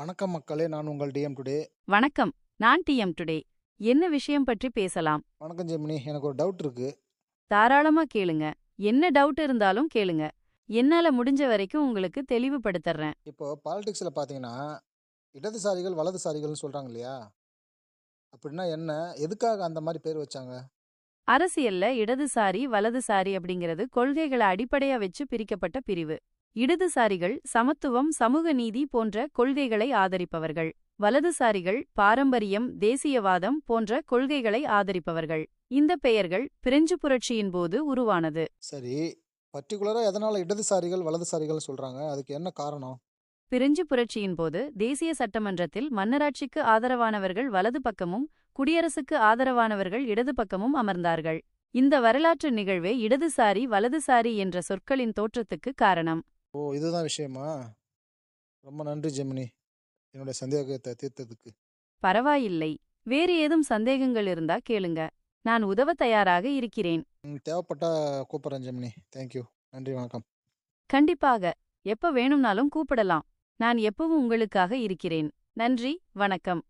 வணக்கம் மக்களே, நான் உங்கள் டிஎம் டுடே. வணக்கம். நான் டிஎம் டுடே. என்ன விஷயம் பற்றி பேசலாம்? வணக்கம் ஜெமினி, எனக்கு ஒரு டவுட் இருக்கு. தாராளமா கேளுங்க. என்ன டவுட் இருந்தாலும் கேளுங்க. என்னால முடிஞ்ச வரைக்கும் உங்களுக்கு தெளிவுபடுத்தறேன். இப்போ பாலிடிக்ஸில் பார்த்தீங்கன்னா, இடதுசாரிகள் வலதுசாரிகள்னு சொல்கிறாங்க இல்லையா? அப்படின்னா என்ன? எதுக்காக அந்த மாதிரி பேர் வச்சாங்க? அரசியல்ல இடதுசாரி, வலதுசாரி அப்படிங்கிறது கொள்கைகளை அடிப்படையா வச்சு பிரிக்கப்பட்ட பிரிவு. இடதுசாரிகள் சமத்துவம், சமூக நீதி போன்ற கொள்கைகளை ஆதரிப்பவர்கள். வலதுசாரிகள் பாரம்பரியம், தேசியவாதம் போன்ற கொள்கைகளை ஆதரிப்பவர்கள். இந்த பெயர்கள் பிரெஞ்சு புரட்சியின் போது உருவானது. சரி, பர்டிகுலராக எதனால் இடதுசாரிகள் வலதுசாரிகள்னு சொல்கிறாங்க? அதுக்கு என்ன காரணம்? பிரெஞ்சு புரட்சியின் போது தேசிய சட்டமன்றத்தில் மன்னராட்சிக்கு ஆதரவானவர்கள் வலது பக்கமும், குடியரசுக்கு ஆதரவானவர்கள் இடது பக்கமும் அமர்ந்தார்கள். இந்த வரலாற்று நிகழ்வே இடதுசாரி, வலதுசாரி என்ற சொற்களின் தோற்றத்துக்கு காரணம். ஓ, இதுதான் விஷயமா? ரொம்ப நன்றி ஜெமினி, என்னுடைய சந்தேகத்தை தீர்த்ததுக்கு. பரவாயில்லை. வேறு ஏதும் சந்தேகங்கள் இருந்தா கேளுங்க. நான் உதவ தயாராக இருக்கிறேன். தேவைப்பட்டா கூப்பிட்றேன் ஜெமினி. தேங்க்யூ. நன்றி, வணக்கம். கண்டிப்பாக. எப்ப வேணும்னாலும் கூப்பிடலாம். நான் எப்பவும் உங்களுக்காக இருக்கிறேன். நன்றி, வணக்கம்.